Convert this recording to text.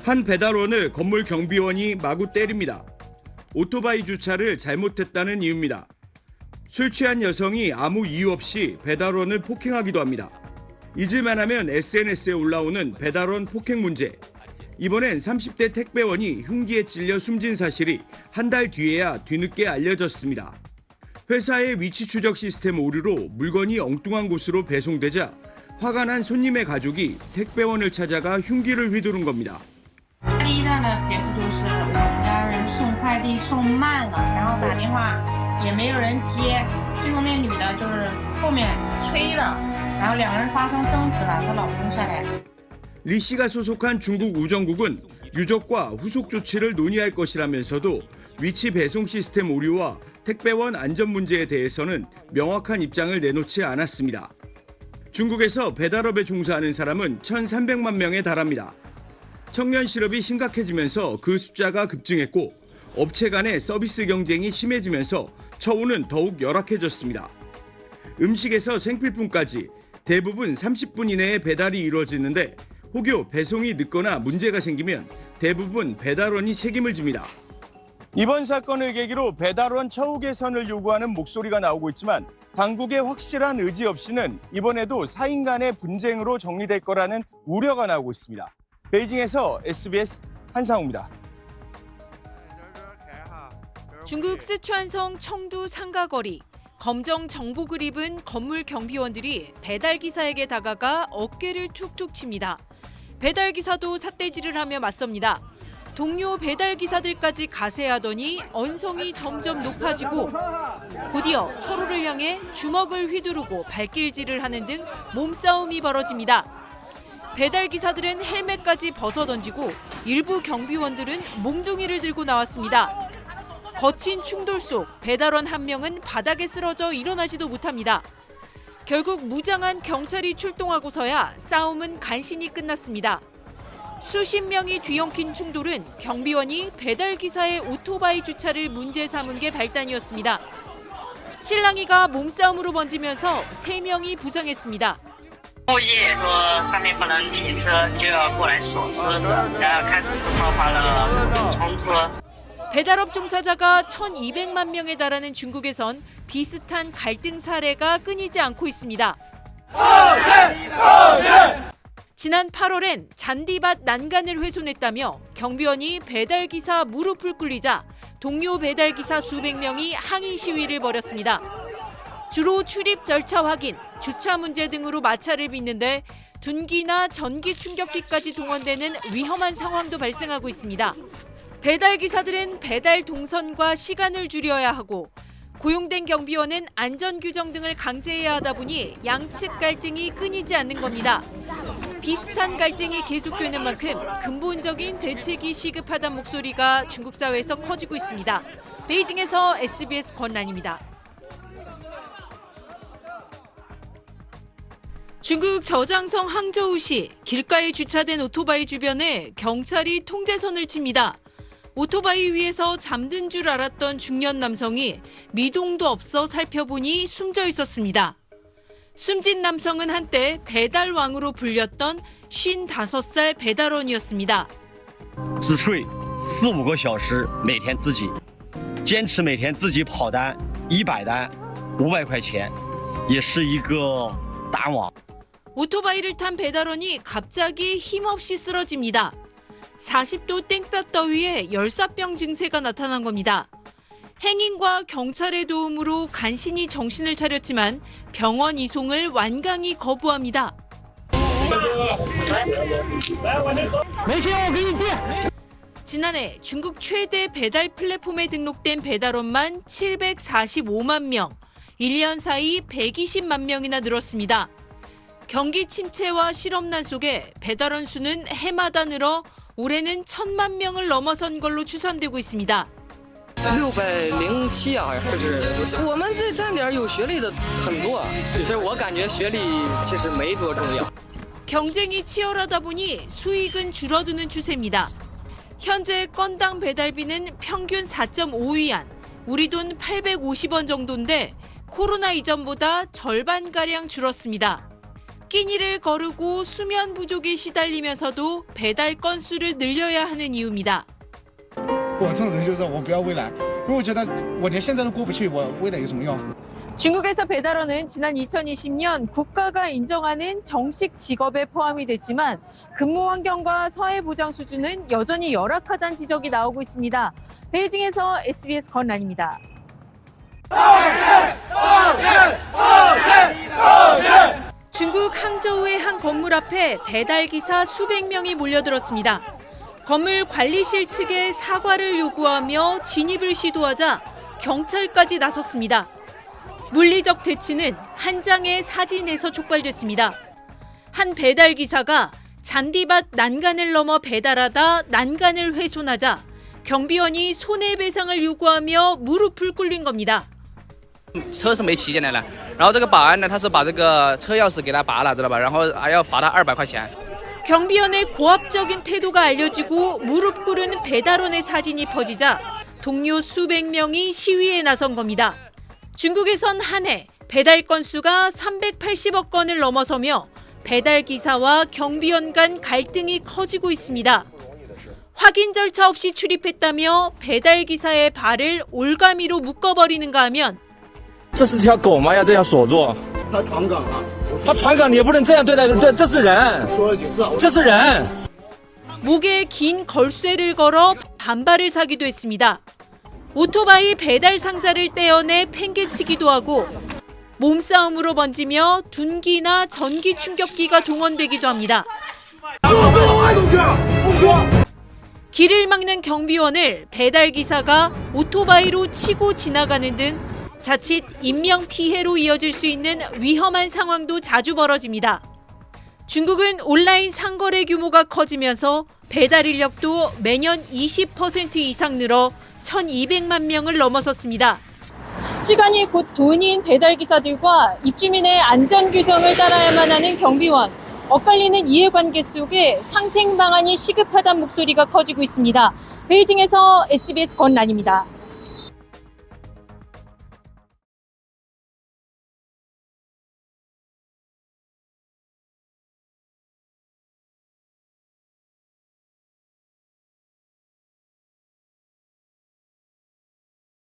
한 배달원을 건물 경비원이 마구 때립니다. 오토바이 주차를 잘못했다는 이유입니다. 술 취한 여성이 아무 이유 없이 배달원을 폭행하기도 합니다. 잊을만 하면 SNS에 올라오는 배달원 폭행 문제. 이번엔 30대 택배원이 흉기에 찔려 숨진 사실이 한 달 뒤에야 뒤늦게 알려졌습니다. 회사의 위치 추적 시스템 오류로 물건이 엉뚱한 곳으로 배송되자 화가 난 손님의 가족이 택배원을 찾아가 흉기를 휘두른 겁니다. 第一站的解释就是我们家人送快递送慢了，然后打电话也没有人接，最后那女的就是后面催了，然后两个人发生争执了，她老公下来。 리 씨가 소속한 중국 우정국은 유족과 후속 조치를 논의할 것이라면서도 위치 배송 시스템 오류와 택배원 안전 문제에 대해서는 명확한 입장을 내놓지 않았습니다. 중국에서 배달업에 종사하는 사람은 1,300만 명에 달합니다. 청년 실업이 심각해지면서 그 숫자가 급증했고 업체 간의 서비스 경쟁이 심해지면서 처우는 더욱 열악해졌습니다. 음식에서 생필품까지 대부분 30분 이내에 배달이 이루어지는데 혹여 배송이 늦거나 문제가 생기면 대부분 배달원이 책임을 집니다. 이번 사건을 계기로 배달원 처우 개선을 요구하는 목소리가 나오고 있지만 당국의 확실한 의지 없이는 이번에도 사인 간의 분쟁으로 정리될 거라는 우려가 나오고 있습니다. 베이징에서 SBS 한상우입니다. 중국 스촨성 청두 상가거리. 검정 정복을 입은 건물 경비원들이 배달기사에게 다가가 어깨를 툭툭 칩니다. 배달기사도 삿대질을 하며 맞섭니다. 동료 배달기사들까지 가세하더니 언성이 점점 높아지고 곧이어 서로를 향해 주먹을 휘두르고 발길질을 하는 등 몸싸움이 벌어집니다. 배달기사들은 헬멧까지 벗어던지고 일부 경비원들은 몽둥이를 들고 나왔습니다. 거친 충돌 속 배달원 한 명은 바닥에 쓰러져 일어나지도 못합니다. 결국 무장한 경찰이 출동하고서야 싸움은 간신히 끝났습니다. 수십 명이 뒤엉킨 충돌은 경비원이 배달기사의 오토바이 주차를 문제 삼은 게 발단이었습니다. 실랑이가 몸싸움으로 번지면서 3명이 부상했습니다. 物业说上面不能停车，就要过来锁车子，然后开始就爆发了冲突。 배달업 종사자가 1,200만 명에 달하는 중국에선 비슷한 갈등 사례가 끊이지 않고 있습니다. 지난 8월엔 잔디밭 난간을 훼손했다며 경비원이 배달기사 무릎을 꿇리자 동료 배달기사 수백 명이 항의 시위를 벌였습니다. 주로 출입 절차 확인, 주차 문제 등으로 마찰을 빚는데 둔기나 전기 충격기까지 동원되는 위험한 상황도 발생하고 있습니다. 배달기사들은 배달 동선과 시간을 줄여야 하고 고용된 경비원은 안전규정 등을 강제해야 하다 보니 양측 갈등이 끊이지 않는 겁니다. 비슷한 갈등이 계속되는 만큼 근본적인 대책이 시급하다는 목소리가 중국 사회에서 커지고 있습니다. 베이징에서 SBS 권란입니다. 중국 저장성 항저우시 길가에 주차된 오토바이 주변에 경찰이 통제선을 칩니다. 오토바이 위에서 잠든 줄 알았던 중년 남성이 미동도 없어 살펴보니 숨져 있었습니다. 숨진 남성은 한때 배달왕으로 불렸던 55살 배달원이었습니다. 只睡4-5个小时，每天自己坚持每天自己跑单100单500块钱，也是一个大王。 오토바이를 탄 배달원이 갑자기 힘없이 쓰러집니다. 40도 땡볕 더위에 열사병 증세가 나타난 겁니다. 행인과 경찰의 도움으로 간신히 정신을 차렸지만 병원 이송을 완강히 거부합니다. 지난해 중국 최대 배달 플랫폼에 등록된 배달원만 745만 명, 1년 사이 120만 명이나 늘었습니다. 경기 침체와 실업난 속에 배달원 수는 해마다 늘어 올해는 1,000만 명을 넘어선 걸로 추산되고 있습니다. 607啊，这是我们这站点有学历的很多，其实我感觉学历其实没多重要。 경쟁이 치열하다 보니 수익은 줄어드는 추세입니다. 현재 건당 배달비는 평균 4.5위안, 우리 돈 850원 정도인데 코로나 이전보다 절반가량 줄었습니다. 비키니를 거르고 수면 부족에 시달리면서도 배달 건수를 늘려야 하는 이유입니다. 我这种人就是我不要未来，因为我觉得我连现在都过不去，我未来有什么用？ 중국에서 배달원은 지난 2020년 국가가 인정하는 정식 직업에 포함이 됐지만 근무 환경과 사회 보장 수준은 여전히 열악하다는 지적이 나오고 있습니다. 베이징에서 SBS 권란입니다. 중국 항저우의 한 건물 앞에 배달기사 수백 명이 몰려들었습니다. 건물 관리실 측에 사과를 요구하며 진입을 시도하자 경찰까지 나섰습니다. 물리적 대치는 한 장의 사진에서 촉발됐습니다. 한 배달기사가 잔디밭 난간을 넘어 배달하다 난간을 훼손하자 경비원이 손해배상을 요구하며 무릎을 꿇린 겁니다. 车是没骑进来了，然后这个保安呢，他是把这个车钥匙给他拔了，知道吧？然后还要罚他200块钱。 경비원의 고압적인 태도가 알려지고 무릎 꿇은 배달원의 사진이 퍼지자 동료 수백 명이 시위에 나선 겁니다. 중국에선 한 해 배달 건수가 380억 건을 넘어서며 배달 기사와 경비원 간 갈등이 커지고 있습니다. 확인 절차 없이 출입했다며 배달 기사의 발을 올가미로 묶어버리는가 하면 这是条狗吗？要这样锁住？他闯岗了。他闯岗，你也不能这样对待，这是人。说了几次？这是人。 목에 긴 걸쇠를 걸어 반발을 사기도 했습니다. 오토바이 배달 상자를 떼어내 팽개치기도 하고 몸싸움으로 번지며 둔기나 전기 충격기가 동원되기도 합니다. 길을 막는 경비원을 배달기사가 오토바이로 치고 지나가는 등 자칫 인명피해로 이어질 수 있는 위험한 상황도 자주 벌어집니다. 중국은 온라인 상거래 규모가 커지면서 배달 인력도 매년 20% 이상 늘어 1,200만 명을 넘어섰습니다. 시간이 곧 돈인 배달기사들과 입주민의 안전 규정을 따라야만 하는 경비원. 엇갈리는 이해관계 속에 상생 방안이 시급하다는 목소리가 커지고 있습니다. 베이징에서 SBS 권란입니다.